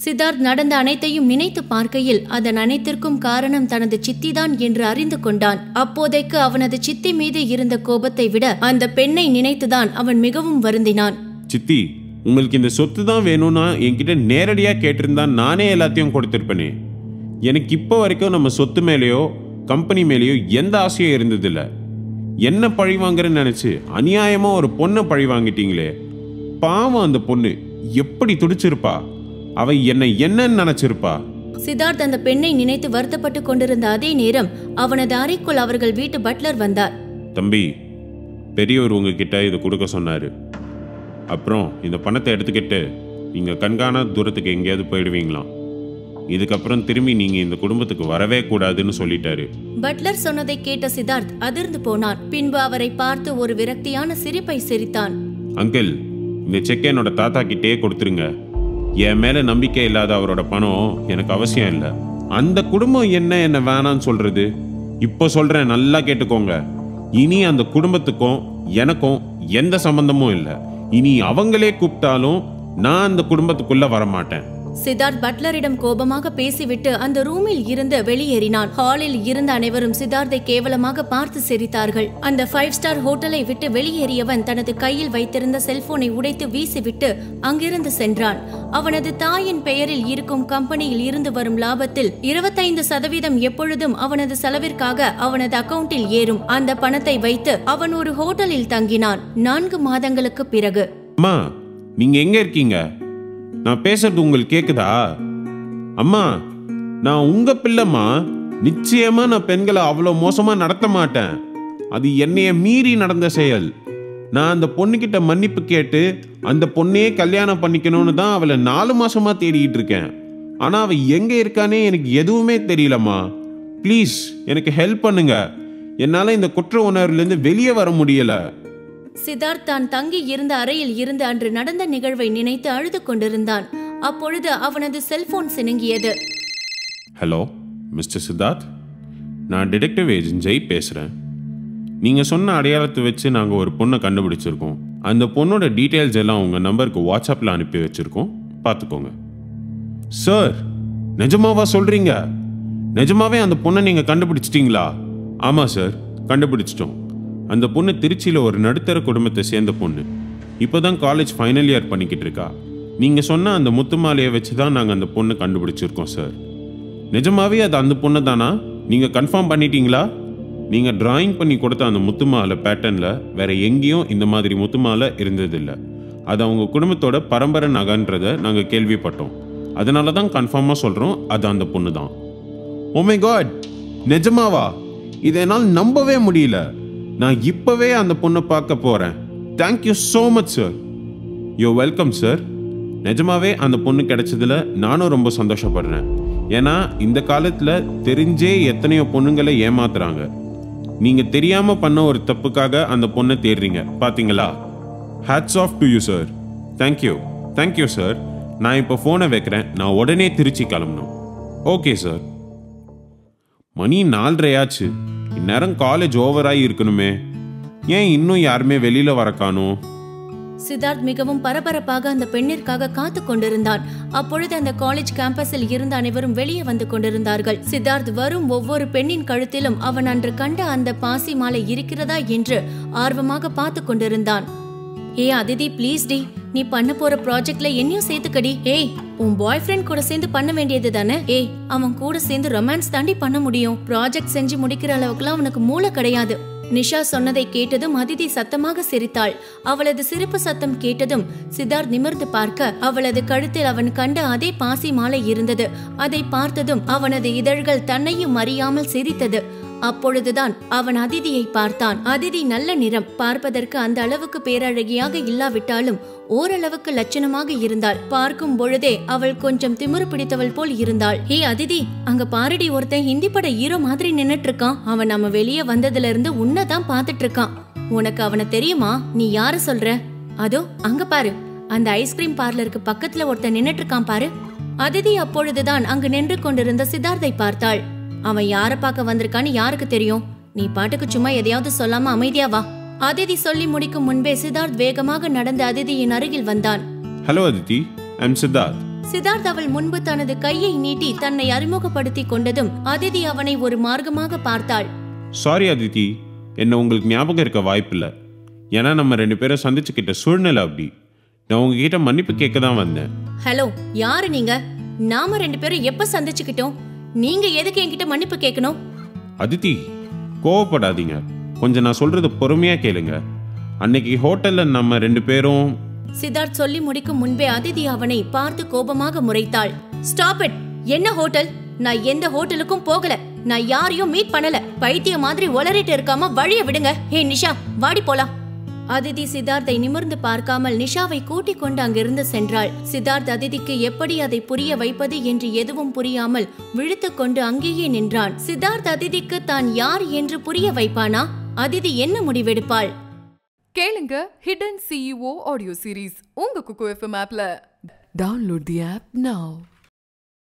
சித்தார்த் நடந்த அனைத்தையும் நினைத்து பார்க்கையில் அதன் அனைத்திற்கும் காரணம் தனது சித்திதான் என்று அறிந்து கொண்டான். அப்போதைக்கு அவனது சித்தி மீது இருந்த கோபத்தை விட அந்த பெண்ணை நினைத்துதான் அவன் மிகவும் வருந்தினான். சித்தி, உங்களுக்கு இந்த சொத்து தான் வேணும்னா என்கிட்ட நேரடியா கேட்டிருந்தா நானே எல்லாத்தையும் கொடுத்திருப்பேனே. எனக்கு இப்போ வரைக்கும் நம்ம சொத்து மேலேயோ கம்பெனி மேலேயோ எந்த ஆசையும் இருந்ததில்ல. என்ன பழி வாங்குறேன்னு நினைச்சு அநியாயமா ஒரு பொண்ணை பழி வாங்கிட்டீங்களே. பாவம், அந்த பொண்ணு எப்படி துடிச்சிருப்பா. அவ என்னன்னு நினைச்சிருப்பா. சித்தார்த் அந்த பெண்ணை நினைத்து வருத்தப்பட்டு கொண்டிருந்த அதே நேரம் அவனது அறைக்குள் அவர்கள் வீட்டு பட்லர் வந்தார். தம்பி, பெரியவர் உங்ககிட்ட இதை கொடுக்க சொன்னாரு. அப்புறம் இந்த பணத்தை எடுத்துக்கிட்டு நீங்க கண்காணாத தூரத்துக்கு எங்கேயாவது போயிடுவீங்களாம். இதுக்கப்புறம் திரும்பி நீங்க இந்த குடும்பத்துக்கு வரவே கூடாதுன்னு சொல்லிட்டாரு. பட்லர் சொன்னதை கேட்ட சித்தார்த் அதிர்ந்து போனான். பின்பு அவரை பார்த்து ஒரு விரக்தியான சிரிப்பை சிரித்தான். அங்கிள், இந்த செக் என்னோட தாத்தா கிட்டே கொடுத்துருங்க. என் மேல நம்பிக்கை இல்லாத அவரோட பணம் எனக்கு அவசியம் இல்லை. அந்த குடும்பம் என்ன வேணான்னு சொல்றது? இப்போ சொல்றேன், நல்லா கேட்டுக்கோங்க. இனி அந்த குடும்பத்துக்கும் எனக்கும் எந்த சம்பந்தமும் இல்லை. இனி அவங்களே கூப்பிட்டாலும் நான் அந்த குடும்பத்துக்குள்ள வரமாட்டேன். சித்தார்த் பட்லரிடம் கோபமாக பேசிவிட்டு அந்த ரூமில் இருந்து வெளியேறினான். ஹாலில் இருந்த அனைவரும் சித்தார்த்தை கேவலமாக பார்த்து சிரித்தார்கள். அந்த 5 ஸ்டார் ஹோட்டலை விட்டு வெளியேறியவன் தனது கையில் வைத்திருந்த செல்போனை உடைத்து வீசிவிட்டு அங்கிருந்து சென்றான். அவனது தாயின் பெயரில் இருக்கும் கம்பெனியில் இருந்து வரும் லாபத்தில் 25% எப்பொழுதும் அவனது செலவிற்காக அவனது அக்கவுண்டில் ஏறும். அந்த பணத்தை வைத்து அவன் ஒரு ஹோட்டலில் தங்கினான். 4 மாதங்களுக்கு பிறகு. அம்மா, நீங்க எங்க இருக்கீங்க? நான் பேசுறது உங்களுக்கு கேக்குதா? அம்மா, நான் உங்க பிள்ளைம்மா. நிச்சயமா நான் பெண்களை அவ்வளவு மோசமா நடத்த மாட்டேன். அது என்னைய மீறி நடந்த செயல். நான் அந்த பொண்ணுகிட்ட மன்னிப்பு கேட்டு அந்த பொண்ணையே கல்யாணம் பண்ணிக்கணும்னு தான் அவளை 4 மாசமா தேடிக்கிட்டு இருக்கேன். ஆனா அவ எங்க இருக்கானே எனக்கு எதுவுமே தெரியலம்மா. ப்ளீஸ் எனக்கு ஹெல்ப் பண்ணுங்க. என்னால இந்த குற்ற உணர்வுல இருந்து வெளியே வர முடியல. சித்தார்த் தான் தங்கி இருந்த அறையில் இருந்து அன்று நடந்த நிகழ்வை நினைத்து அழுது கொண்டிருந்தான். அப்பொழுது அவனது செல்போன் சினுங்கியது. ஹலோ மிஸ்டர் சித்தார்த், நான் டிடெக்டிவ் ஏஜென்ட் ஜெய் பேசுறேன். நீங்க சொன்ன அடையாளத்தை வச்சு நாங்க ஒரு பொண்ணை கண்டுபிடிச்சிருக்கோம். அந்த பொண்ணோட டீட்டெயில்ஸ் எல்லாம் உங்க நம்பருக்கு வாட்ஸ்அப்ல அனுப்பி வச்சிருக்கோம், பார்த்துக்கோங்க. சார், நிஜமாவா சொல்றீங்க? நிஜமாவே அந்த பொண்ணை நீங்க கண்டுபிடிச்சிட்டீங்களா? ஆமா சார், கண்டுபிடிச்சிட்டோம். அந்த பொண்ணு திருச்சியில் ஒரு நடுத்தர குடும்பத்தை சேர்ந்த பொண்ணு. இப்போதான் காலேஜ் ஃபைனல் இயர் பண்ணிக்கிட்டு இருக்கா. நீங்கள் சொன்ன அந்த முத்துமாலையை வச்சு தான் நாங்கள் அந்த பொண்ணை கண்டுபிடிச்சிருக்கோம் சார். நிஜமாவே அது அந்த பொண்ணு தானா? நீங்கள் கன்ஃபார்ம் பண்ணிட்டீங்களா? நீங்கள் டிராயிங் பண்ணி கொடுத்த அந்த முத்துமாலை பேட்டர்னில் வேற எங்கேயும் இந்த மாதிரி முத்துமாலை இருந்ததில்லை. அது அவங்க குடும்பத்தோட பரம்பரை நகைன்றதை நாங்கள் கேள்விப்பட்டோம். அதனால தான் கன்ஃபார்மாக சொல்கிறோம், அது அந்த பொண்ணு தான். ஓ மை காட், நிஜமாவா? இதை என்னால் நம்பவே முடியல. நான் இப்பவே அந்த பொண்ணை பார்க்க போறேன். Thank you so much sir. You welcome sir. நிஜமாவே அந்த பொண்ணு கிடைச்சதுல நானும் ரொம்ப சந்தோஷப்படுறேன். ஏன்னா இந்த காலத்துல தெரிஞ்சே எத்தனையோ பொண்ணுங்களை ஏமாத்துறாங்க. நீங்க தெரியாம பண்ண ஒரு தப்புக்காக அந்த பொண்ணை தேடுறீங்க, பாத்தீங்களா? Hats off to you sir. Thank you sir. நான் இப்போ ஃபோனை வைக்கிறேன். நான் உடனே திருச்சி கிளம்பணும். Okay sir. மணி 4:30 இந்நேரம் காலேஜ் ஓவராகி இருக்கணுமே. ஏன் இன்னும் யாருமே வெளியில வர காணோம்? சித்தார்த் மிகவும் பரபரப்பாக அந்த பெண்ணிற்காக காத்து கொண்டிருந்தான். அப்பொழுது அந்த காலேஜ் கேம்பஸில் இருந்த அனைவரும் வெளியே வந்து கொண்டிருந்தார்கள். சித்தார்த் வரும் ஒவ்வொரு பெண்ணின் கழுத்திலும் அவன் அன்று கண்ட அந்த பாசி மாலை இருக்கிறதா என்று ஆர்வமாக பார்த்து கொண்டிருந்தான். ஏ அதிதி, பிளீஸ் டி, நீ பண்ண போற ப்ராஜெக்ட்ல என்னையும் சேர்த்துக்கடி. ஏய், உன் பாய் ஃப்ரெண்ட் கூட சேர்ந்து பண்ண வேண்டியது தானே? ஏய், அவன் கூட சேர்ந்து ரொமான்ஸ் தாண்டி பண்ண முடியும். ப்ராஜெக்ட் செஞ்சு முடிக்கிற அளவுக்குலாம் அவனுக்கு மூளை கிடையாது. நிஷா சொன்னதை கேட்டதும் அதிதி சத்தமாக சிரித்தாள். அவளது சிரிப்பு சத்தம் கேட்டதும் சித்தார்த் நிமிர்ந்து பார்க்க அவளது கழுத்தில் அவன் கண்ட அதே பாசி மாலை இருந்தது. அதை பார்த்ததும் அவனது இதழ்கள் தன்னையும் அறியாமல் சிரித்தது. அப்பொழுதுதான் அவன் அதிதியை பார்த்தான். அதிதி நல்ல நிறம், பார்ப்பதற்கு அந்த அளவுக்கு பேரழகியாக இல்லாவிட்டாலும் ஓரளவுக்கு லட்சணமாக இருந்தாள். பார்க்கும் பொழுதே அவள் கொஞ்சம் திமிரு பிடித்தவள் போல் இருந்தாள். ஹே அதிதி, அங்க பாரடி, ஒருத்தன் ஹிந்தி பட ஹீரோ மாதிரி நின்னுட்டு இருக்கான். அவன் நம்ம வெளியே வந்ததுல இருந்து உன்னதான் பாத்துட்டு இருக்கான். உனக்கு அவனை தெரியுமா? நீ யார சொல்ற? அதோ அங்க பாரு, அந்த ஐஸ்கிரீம் பார்லருக்கு பக்கத்துல ஒருத்தன் நின்னுட்டு இருக்கான் பாரு. அதிதி அப்பொழுதுதான் அங்கு நின்று கொண்டிருந்த சித்தார்த்தை பார்த்தாள். அவன் யார பார்க்க வந்திருக்கான்னு யாருக்கு தெரியும்? நீ பாட்டுக்கு சும்மா எதையாவது சொல்லாம அமைதியா வா. அதிதி சொல்லி முடிக்கும் முன்பே சித்தார்த் வேகமாக நடந்த அதிதியின் அருகில் வந்தான். ஹலோ அதிதி, ஐ அம் சித்தார்த். சித்தார்த் அவள் முன்பு தனது கையை நீட்டி தன்னை அறிமுகப்படுத்தி கொண்டதும் அதிதி அவனை ஒரு மார்க்கமாக பார்த்தாள். சாரி அதிதி, என்ன உங்களுக்கு ஞாபகம் இருக்க வாய்ப்பில்லை. ஏன்னா நம்ம 2 பேரும் சந்திச்சுக்கிட்ட சூழ்நிலை அப்படி. நான் உங்ககிட்ட மன்னிப்பு கேட்க தான் வந்தேன். ஹலோ, யாரு நீங்க? நாம 2 பேரும் எப்ப சந்திச்சுக்கிட்டோம்? நீங்க எதுக்கு என்கிட்ட மன்னிப்பு கேட்கணும்? அதிதி, கோவப்படாதீங்க. கொஞ்சம் நான் சொல்றது பொறுமையா கேளுங்க. அன்னைக்கு ஹோட்டல்ல நம்ம 2 பேரும்... சித்தார்த் சொல்லி முடிக்கும் முன்பே அதிதி அவனை பார்த்து கோபமாக முறைத்தாள். Stop it! என்ன ஹோட்டல்? நான் எந்த ஹோட்டலுக்கும் போகல. நான் யாரையும் மீட் பண்ணல. பைத்திய மாதிரி உளறிட்டு இருக்காம வழிய விடுங்க. ஹே நிஷா, வாடி போலாம். அதிதி சித்தார்த்தை நிமிர்ந்து பார்க்காமல் நிஷாவை கூட்டிக் கொண்டு அங்கிருந்து சென்றாள். சித்தார்த் அதிதிக்கு எப்படி அதை புரிய வைப்பது என்று எதுவும் புரியாமல் விழித்துக் கொண்டு அங்கேயே நின்றான். சித்தார்த் அதிதிக்கு தான் யார் என்று புரிய வைப்பானா? அதிதி என்ன முடிவெடுப்பாள்? கேளுங்க ஹிடன் CEO ஆடியோ சீரீஸ் உங்க குக்கு FM ஆப்ல. டவுன்லோட் தி ஆப் நவ.